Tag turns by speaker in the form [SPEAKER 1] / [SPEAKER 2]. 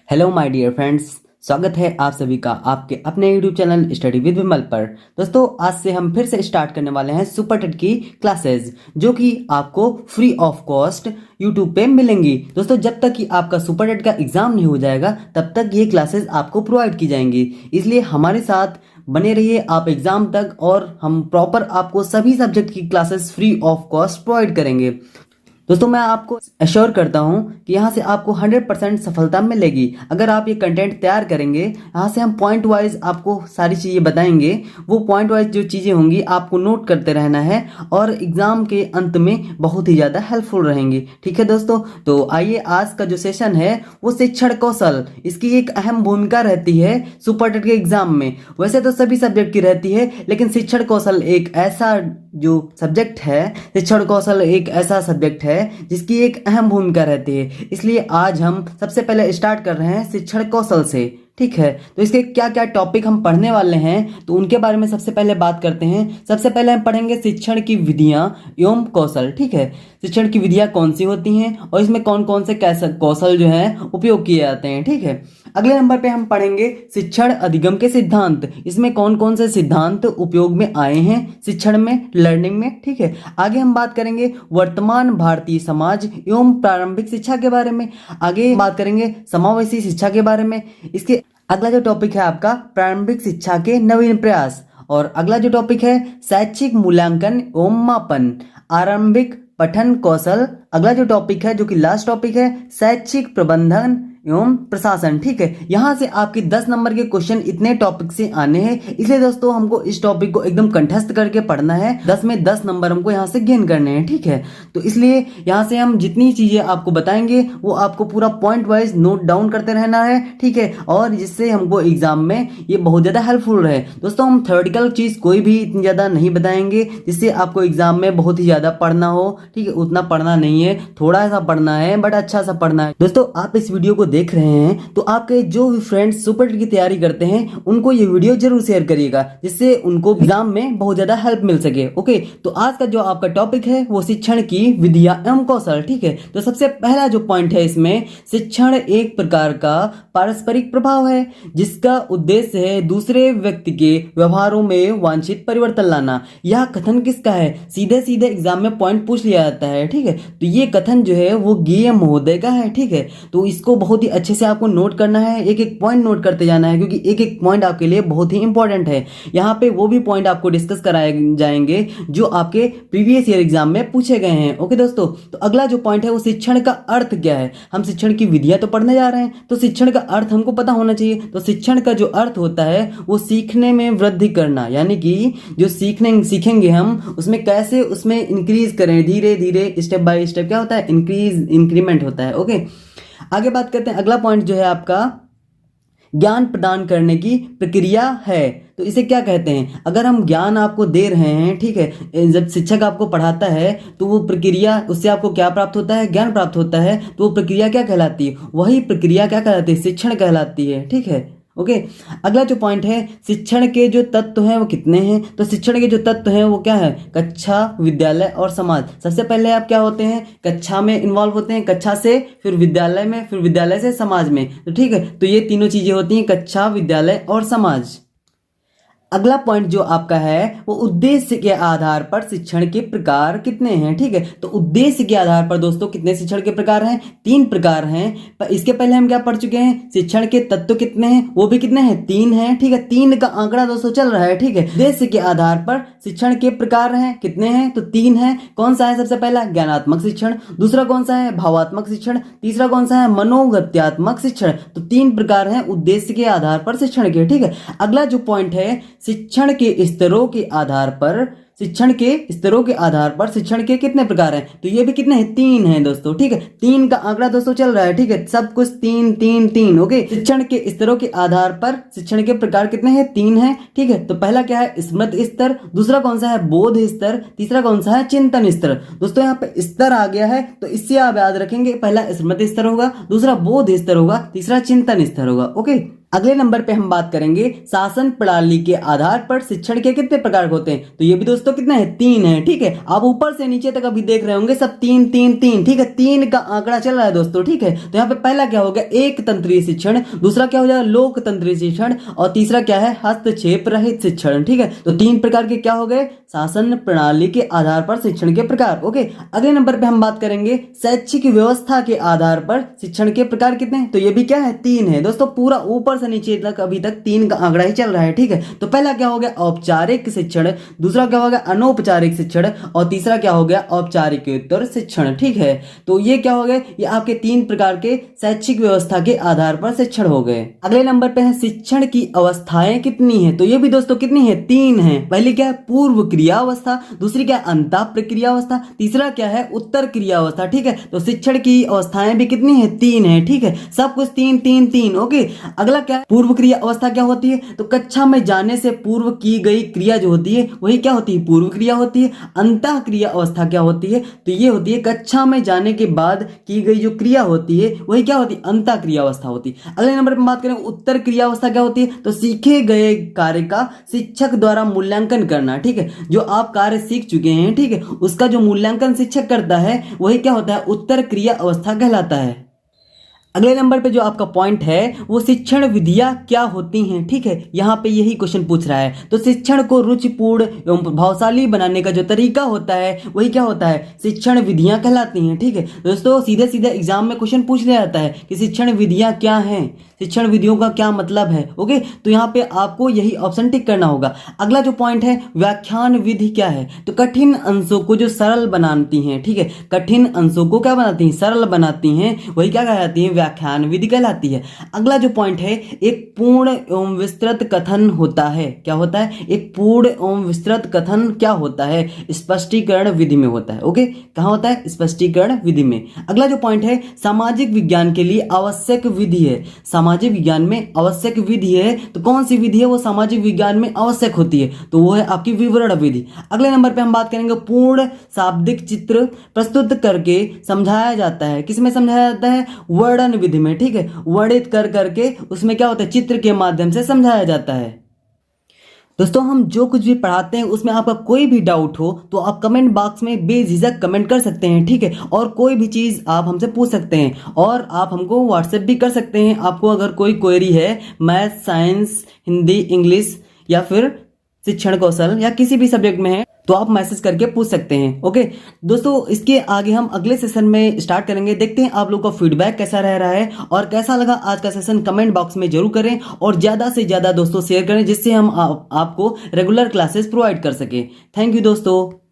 [SPEAKER 1] Hello my dear friends, स्वागत है आप सभी का आपके अपने यूट्यूब चैनल स्टडी विद विमल पर। दोस्तों, आज से हम फिर से स्टार्ट करने वाले हैं सुपर टेट की क्लासेस, जो कि आपको फ्री ऑफ कॉस्ट यूट्यूब पे मिलेंगी। दोस्तों, जब तक कि आपका सुपर टेट का एग्जाम नहीं हो जाएगा तब तक ये क्लासेस आपको प्रोवाइड की जाएंगी। इसलिए हमारे साथ बने रहिए आप एग्जाम तक, और हम प्रॉपर आपको सभी सब्जेक्ट की classes free of cost provide करेंगे। दोस्तों, मैं आपको एश्योर करता हूं कि यहाँ से आपको 100% सफलता मिलेगी। अगर आप ये कंटेंट तैयार करेंगे, यहाँ से हम पॉइंट वाइज आपको सारी चीज़ें बताएंगे। वो पॉइंट वाइज जो चीज़ें होंगी आपको नोट करते रहना है, और एग्ज़ाम के अंत में बहुत ही ज़्यादा हेल्पफुल रहेंगी। ठीक है दोस्तों, तो आइए आज का जो सेशन है वो शिक्षण कौशल, इसकी एक अहम भूमिका रहती है सुपर टेट के एग्जाम में। वैसे तो सभी सब्जेक्ट की रहती है, लेकिन शिक्षण कौशल एक ऐसा जो सब्जेक्ट है, शिक्षण कौशल एक ऐसा सब्जेक्ट है जिसकी एक अहम भूमिका रहती है। इसलिए आज हम सबसे पहले स्टार्ट कर रहे हैं शिक्षण कौशल से। ठीक है, तो इसके क्या क्या टॉपिक हम पढ़ने वाले हैं तो उनके बारे में सबसे पहले बात करते हैं। सबसे पहले हम पढ़ेंगे शिक्षण की विधियां एवं कौशल। ठीक है, शिक्षण की विधियां कौन सी होती हैं और इसमें कौन कौन से कैसे कौशल जो है उपयोग किए जाते हैं। ठीक है, अगले नंबर पे हम पढ़ेंगे शिक्षण अधिगम के सिद्धांत। इसमें कौन कौन से सिद्धांत उपयोग में आए हैं शिक्षण में, लर्निंग में। ठीक है, आगे हम बात करेंगे वर्तमान भारतीय समाज एवं प्रारंभिक शिक्षा के बारे में। आगे बात करेंगे समावेशी शिक्षा के बारे में। इसके अगला जो टॉपिक है आपका प्रारंभिक शिक्षा के नवीन प्रयास, और अगला जो टॉपिक है शैक्षिक मूल्यांकन एवं मापन, आरंभिक पठन कौशल। अगला जो टॉपिक है, जो कि लास्ट टॉपिक है, शैक्षिक प्रबंधन एवं प्रशासन। ठीक है, यहां से आपके 10 नंबर के क्वेश्चन इतने टॉपिक से आने हैं, इसलिए दोस्तों हमको इस टॉपिक को एकदम कंठस्थ करके पढ़ना है। 10 में 10 नंबर हमको यहां से गेन करने हैं। ठीक है, तो इसलिए यहां से हम जितनी चीजें आपको बताएंगे वो आपको पूरा पॉइंट वाइज नोट डाउन करते रहना है। ठीक है, और जिससे हमको एग्जाम में ये बहुत ज्यादा हेल्पफुल रहे। दोस्तों, हम थ्योरेटिकल चीज कोई भी इतनी ज्यादा नहीं बताएंगे जिससे आपको एग्जाम में बहुत ही ज्यादा पढ़ना हो। ठीक है, उतना पढ़ना नहीं है, थोड़ा सा पढ़ना है, बट अच्छा सा पढ़ना है। दोस्तों, आप इस वीडियो को देख रहे हैं तो आपके जो भी फ्रेंड्स सुपर टेट की तैयारी करते हैं उनको ये वीडियो जरूर शेयर करिएगा, जिससे उनको एग्जाम में बहुत ज्यादा हेल्प मिल सके। ओके, तो आज का जो आपका टॉपिक है वो शिक्षण की विधियां एवं कौशल। ठीक है, तो सबसे पहला जो पॉइंट है इसमें, शिक्षण एक प्रकार का पारस्परिक प्रभाव है जिसका उद्देश्य है दूसरे व्यक्ति के व्यवहारों में वांछित परिवर्तन लाना। यह कथन किसका है? सीधे सीधे एग्जाम में पॉइंट पूछ लिया जाता है। ठीक है, तो ये कथन जो है वो गेएम महोदय का है। ठीक है, तो इसको बहुत ही अच्छे से आपको नोट करना है, एक एक पॉइंट नोट करते जाना है, क्योंकि एक एक पॉइंट आपके लिए बहुत ही इंपॉर्टेंट है। यहाँ पे वो भी पॉइंट आपको डिस्कस कराए जाएंगे जो आपके प्रीवियस ईयर एग्जाम में पूछे गए हैं। ओके दोस्तों, तो अगला जो पॉइंट है वो शिक्षण का अर्थ क्या है। हम शिक्षण की विधियां तो पढ़ने जा रहे हैं, तो शिक्षण का अर्थ हमको पता होना चाहिए। तो शिक्षण का जो अर्थ होता है वो सीखने में वृद्धि करना, यानी कि जो सीखेंगे हम उसमें कैसे उसमें इंक्रीज करें, धीरे धीरे स्टेप बाय स्टेप क्या होता है, इंक्रीमेंट होता है। ओके, आगे बात करते हैं। अगला पॉइंट जो है आपका ज्ञान प्रदान करने की प्रक्रिया है। तो इसे क्या कहते हैं? अगर हम ज्ञान आपको दे रहे हैं, ठीक है, जब शिक्षक आपको पढ़ाता है तो वो प्रक्रिया, उससे आपको क्या प्राप्त होता है? ज्ञान प्राप्त होता है। तो वो प्रक्रिया क्या कहलाती है? वही प्रक्रिया क्या कहलाती है? शिक्षण कहलाती है। ठीक है, ओके, अगला जो पॉइंट है, शिक्षण के जो तत्व हैं वो कितने हैं? तो शिक्षण के जो तत्व हैं वो क्या है? कक्षा, विद्यालय और समाज। सबसे पहले आप क्या होते हैं? कक्षा में इन्वॉल्व होते हैं, कक्षा से फिर विद्यालय में, फिर विद्यालय से समाज में। तो ठीक है, तो ये तीनों चीजें होती हैं, कक्षा, विद्यालय और समाज। अगला पॉइंट जो आपका है वो उद्देश्य के आधार पर शिक्षण के प्रकार कितने हैं। ठीक है, तो उद्देश्य के आधार पर दोस्तों कितने शिक्षण के प्रकार हैं? 3 प्रकार हैं। पर इसके पहले हम क्या पढ़ चुके हैं? शिक्षण के तत्व कितने हैं, वो भी कितने हैं? 3 हैं। ठीक है, 3 का आंकड़ा दोस्तों चल रहा है। ठीक है, उद्देश्य के आधार पर शिक्षण के प्रकार हैं, कितने हैं? तो 3 हैं। कौन सा है? सबसे पहला ज्ञानात्मक शिक्षण, दूसरा कौन सा है? भावात्मक शिक्षण, तीसरा कौन सा है? मनोगत्यात्मक शिक्षण। तो 3 प्रकार हैं उद्देश्य के आधार पर शिक्षण के। ठीक है, अगला जो पॉइंट है, शिक्षण के स्तरों के आधार पर, शिक्षण के स्तरों के आधार पर शिक्षण के कितने प्रकार हैं? तो ये भी कितने हैं? 3 हैं दोस्तों। ठीक है, 3 का आंकड़ा दोस्तों चल रहा है। ठीक है, सब कुछ 3 3 3। ओके, शिक्षण के स्तरों के आधार पर शिक्षण के प्रकार कितने हैं? 3 हैं। ठीक है, तो पहला क्या है? स्मृति स्तर, दूसरा कौन सा है? बोध स्तर, तीसरा कौन सा है? चिंतन स्तर। दोस्तों, यहाँ पे स्तर आ गया है तो इससे आप याद रखेंगे, पहला स्मृति स्तर होगा, दूसरा बोध स्तर होगा, तीसरा चिंतन स्तर होगा। ओके, अगले नंबर पे हम बात करेंगे शासन प्रणाली के आधार पर शिक्षण के कितने प्रकार होते हैं। तो ये भी दोस्तों कितना है, 3 है। ठीक है, आप ऊपर से नीचे तक अभी देख रहे होंगे सब 3 3 3। ठीक है, 3 का आंकड़ा चल रहा है दोस्तों। ठीक है, तो यहाँ पे पहला क्या हो गया, एक तंत्रीय शिक्षण, दूसरा क्या हो जाएगा लोकतंत्रीय शिक्षण, और तीसरा क्या है हस्तक्षेप रहित शिक्षण। ठीक है, तो 3 प्रकार के क्या हो गए, शासन प्रणाली के आधार पर शिक्षण के प्रकार। ओके, अगले नंबर पे हम बात करेंगे शैक्षिक व्यवस्था के आधार पर शिक्षण के प्रकार कितने हैं। तो ये भी क्या है, 3 है दोस्तों। पूरा ऊपर से नीचे तक अभी तक 3 का आंकड़ा ही चल रहा है। ठीक है, तो पहला क्या हो गया औपचारिक शिक्षण, दूसरा क्या हो गया अनौपचारिक शिक्षण, और तीसरा क्या हो गया औपचारिकोत्तर शिक्षण। ठीक है, तो ये क्या हो गए, ये आपके 3 प्रकार के शैक्षिक व्यवस्था के आधार पर शिक्षण हो गए। अगले नंबर पे है शिक्षण की अवस्थाएं कितनी है। तो ये भी दोस्तों कितनी है, 3 है। पहली क्या है पूर्व क्रिया अवस्था, दूसरी क्या है अंतः प्रक्रिया अवस्था, तीसरा क्या है उत्तर क्रिया अवस्था। ठीक है, तो शिक्षण की अवस्थाएं भी कितनी है, 3 है। ठीक है, सब कुछ 3 3 3। ओके, अगला क्या है पूर्व क्रिया अवस्था क्या होती है। तो कक्षा में जाने से पूर्व की गई क्रिया जो होती है वही क्या होती है, पूर्व क्रिया होती है। अंतः क्रिया अवस्था क्या होती है, तो ये होती है कक्षा में जाने के बाद की गई जो क्रिया होती है वही क्या होती है, अंतः क्रिया अवस्था होती है। अगले नंबर पर बात करें उत्तर क्रिया अवस्था क्या होती है। तो सीखे गए कार्य का शिक्षक द्वारा मूल्यांकन करना। ठीक है, जो आप कार्य सीख चुके हैं, ठीक है, उसका जो मूल्यांकन शिक्षक करता है वही क्या होता है, उत्तर क्रिया अवस्था कहलाता है। अगले नंबर पे जो आपका पॉइंट है वो शिक्षण विधियां क्या होती हैं। ठीक है, यहाँ पे यही क्वेश्चन पूछ रहा है। तो शिक्षण को रुचिपूर्ण एवं प्रभावशाली बनाने का जो तरीका होता है वही क्या होता है, शिक्षण विधियां कहलाती हैं। ठीक है दोस्तों, सीधे सीधे एग्जाम में क्वेश्चन पूछ लिया जाता है कि शिक्षण विधियां क्या हैं, शिक्षण विधियों का क्या मतलब है। ओके, तो यहाँ पे आपको यही ऑप्शन टिक करना होगा। अगला जो पॉइंट है व्याख्यान विधि क्या है। तो कठिन अंशों को जो सरल बनाती हैं, ठीक है, कठिन अंशों को क्या बनाती हैं, सरल बनाती हैं, वही क्या कहलाती है, व्याख्यान विधि कहलाती है। अगला जो पॉइंट है एक पूर्ण एवं विस्तृत कथन होता है। क्या होता है, एक पूर्ण एवं विस्तृत कथन क्या होता है, स्पष्टीकरण विधि में होता है। ओके, कहाँ होता है, स्पष्टीकरण विधि में। अगला जो पॉइंट है सामाजिक विज्ञान के लिए आवश्यक विधि है। सामाजिक विज्ञान में आवश्यक विधि है, तो कौन सी विधि है वो सामाजिक विज्ञान में आवश्यक होती है, तो वो है आपकी विवरण विधि। अगले नंबर पे हम बात करेंगे पूर्ण शाब्दिक चित्र प्रस्तुत करके समझाया जाता है। किसमें समझाया जाता है, वर्णन विधि में। ठीक है, वर्णित कर करके उसमें क्या होता है, चित्र के माध्यम से समझाया जाता है। दोस्तों, हम जो कुछ भी पढ़ाते हैं उसमें आपका कोई भी डाउट हो तो आप कमेंट बॉक्स में बेझिझक कमेंट कर सकते हैं। ठीक है, और कोई भी चीज़ आप हमसे पूछ सकते हैं, और आप हमको व्हाट्सएप भी कर सकते हैं। आपको अगर कोई क्वेरी है मैथ, साइंस, हिंदी, इंग्लिश या फिर शिक्षण कौशल या किसी भी सब्जेक्ट में है तो आप मैसेज करके पूछ सकते हैं। ओके दोस्तों, इसके आगे हम अगले सेशन में स्टार्ट करेंगे। देखते हैं आप लोगों का फीडबैक कैसा रह रहा है और कैसा लगा आज का सेशन, कमेंट बॉक्स में जरूर करें और ज़्यादा से ज़्यादा दोस्तों शेयर करें, जिससे हम आपको रेगुलर क्लासेस प्रोवाइड कर सकें। थैंक यू दोस्तों।